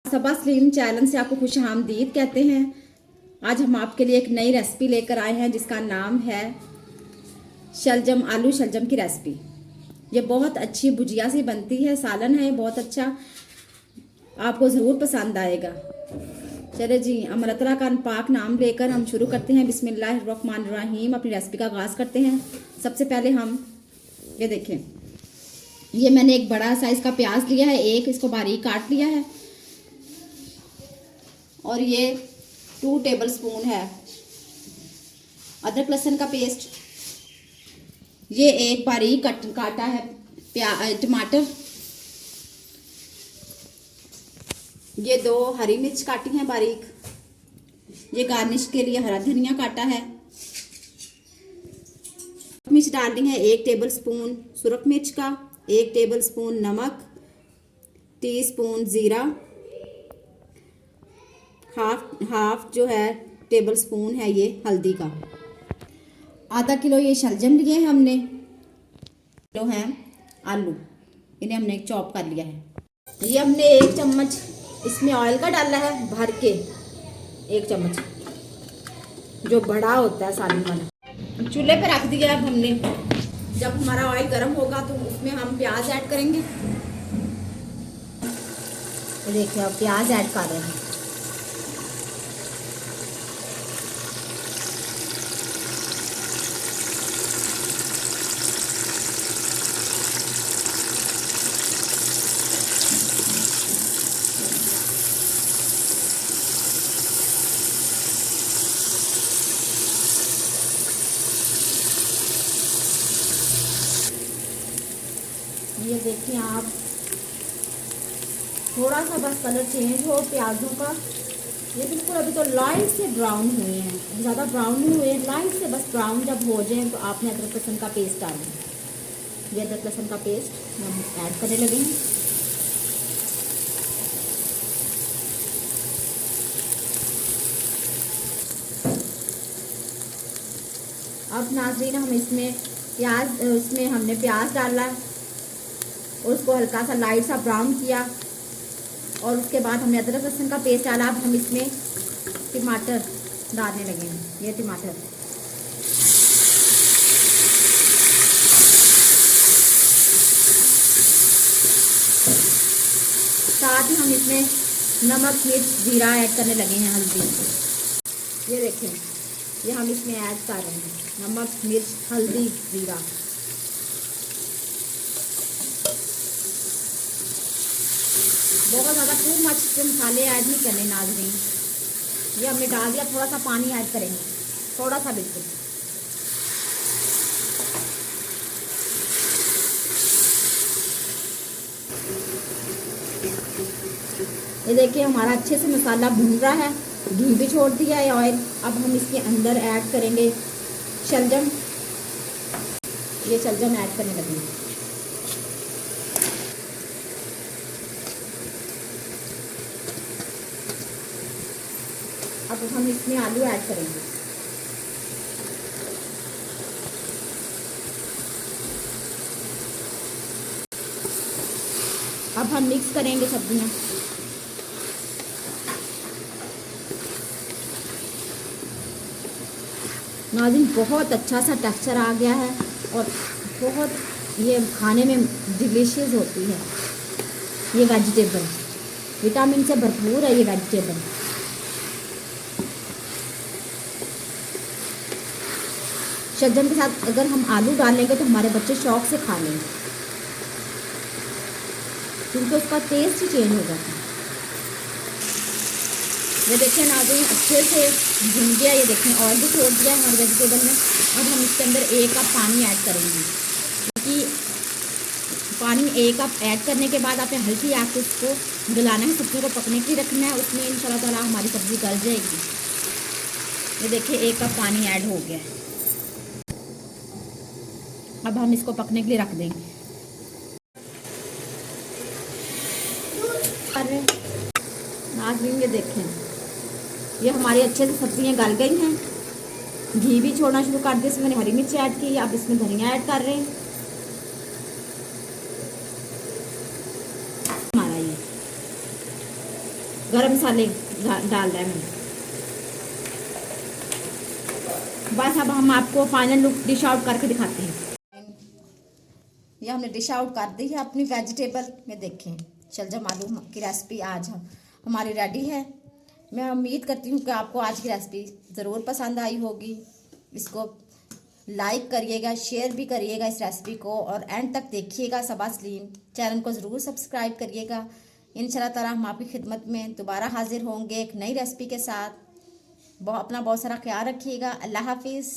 सबा slim channel से आपको खुश आमदीद कहते हैं। आज हम आपके लिए एक नई रेसिपी लेकर आए हैं जिसका नाम है शलजम, आलू शलजम की रेसिपी। ये बहुत अच्छी भुजिया सी बनती है, सालन है, बहुत अच्छा, आपको ज़रूर पसंद आएगा। चले जी, हम अल्लाह तआला का पाक नाम लेकर हम शुरू करते हैं। बिस्मिल्लाहिर्रहमानिर्रहीम। अपनी रेसिपी का आगाज़ करते हैं। सबसे पहले हम ये देखें, ये मैंने एक बड़ा साइज़ का प्याज लिया है, एक इसको बारीक काट लिया है, और ये 2 टेबलस्पून है अदरक लहसुन का पेस्ट। ये एक बारीक काटा है टमाटर। ये 2 हरी मिर्च काटी हैं बारीक। ये गार्निश के लिए हरा धनिया काटा है। मिर्च डालनी है 1 टेबलस्पून सुरख मिर्च का, 1 टेबलस्पून नमक, टीस्पून ज़ीरा, हाफ जो है टेबलस्पून है ये हल्दी का। आधा किलो ये शलजम लिए हैं हमने। किलो हैं आलू, इन्हें हमने चॉप कर लिया है। ये हमने 1 चम्मच इसमें ऑयल का डाला है, भर के 1 चम्मच, जो बड़ा होता है सालन वाला। चूल्हे पे रख दिया। अब हमने, जब हमारा ऑयल गर्म होगा तो उसमें हम प्याज ऐड करेंगे। देखिए, अब प्याज ऐड कर रहे हैं। ये देखिए आप, थोड़ा सा बस कलर चेंज हो प्याजों का। ये बिल्कुल अभी तो लाइट से ब्राउन हुए हैं, ज़्यादा ब्राउन नहीं हुए, लाइट से बस ब्राउन जब हो जाए तो आपने अदरक लहसुन का पेस्ट डालें। ये अदरक लहसुन का पेस्ट हम ऐड करने लगे हैं। अब नाज़रीन, हम इसमें हमने प्याज डाला है और उसको हल्का सा लाइट सा ब्राउन किया, और उसके बाद हमने अदरक लहसुन का पेस्ट डाला। अब हम इसमें टमाटर डालने लगे हैं। ये टमाटर, साथ ही हम इसमें नमक, मिर्च, जीरा ऐड करने लगे हैं, हल्दी। ये देखें, ये हम इसमें ऐड कर रहे हैं नमक, मिर्च, हल्दी, जीरा। बहुत ज़्यादा टू मच मसाले ऐड नहीं करने नाज़रीन। ये हमने डाल दिया, थोड़ा सा पानी ऐड करेंगे, थोड़ा सा बिल्कुल। ये देखिए, हमारा अच्छे से मसाला भुन रहा है, घी भी छोड़ दिया है ऑयल। अब हम इसके अंदर ऐड करेंगे शलजम। ये शलजम ऐड करने लगेंगे। अब हम इसमें आलू ऐड करेंगे। अब हम मिक्स करेंगे सब्जियां। नाज़रीन, बहुत अच्छा सा टेक्सचर आ गया है और बहुत ये खाने में डिलीशियस होती है। ये वेजिटेबल विटामिन से भरपूर है। ये वेजिटेबल शलजम के साथ अगर हम आलू डालेंगे तो हमारे बच्चे शौक से खा लेंगे, क्योंकि उसका टेस्ट ही चेंज हो जाता है। ये देखिए नाज़रीन, अच्छे से भुन गया। ये देखें, ऑयल भी छोड़ दिया है हमारे वेजिटेबल में। अब हम इसके अंदर 1 कप पानी ऐड करेंगे, क्योंकि पानी 1 कप ऐड करने के बाद आपने हल्की आँच से इसको गलाना है, सब्ज़ी को पकने के लिए रखना है। उसमें इंशाल्लाह ताला हमारी सब्ज़ी गल जाएगी। ये देखिए, 1 कप पानी ऐड हो गया है। अब हम इसको पकने के लिए रख देंगे। अरे नाज़रीन, ये देखें, ये हमारी अच्छे से सब्जियां गल गई हैं। घी भी छोड़ना शुरू कर दिया। इसमें मैंने हरी मिर्च ऐड की। अब इसमें धनिया ऐड कर रहे हैं। हमारा ये गरम मसाले डाल रहे हैं मैंने। बस अब हम आपको फाइनल लुक डिश आउट करके दिखाते हैं। ये हमने डिश आउट कर दी है अपनी वेजिटेबल में। देखें शलजम आलू की रेसिपी आज हमारी रेडी है। मैं उम्मीद करती हूँ कि आपको आज की रेसिपी ज़रूर पसंद आई होगी। इसको लाइक करिएगा, शेयर भी करिएगा इस रेसिपी को, और एंड तक देखिएगा सबा सलीम। चैनल को ज़रूर सब्सक्राइब करिएगा। इंशाल्लाह ताला हम आपकी खिदमत में दोबारा हाजिर होंगे एक नई रेसिपी के साथ। अपना बहुत सारा ख्याल रखिएगा। अल्लाह हाफिज़।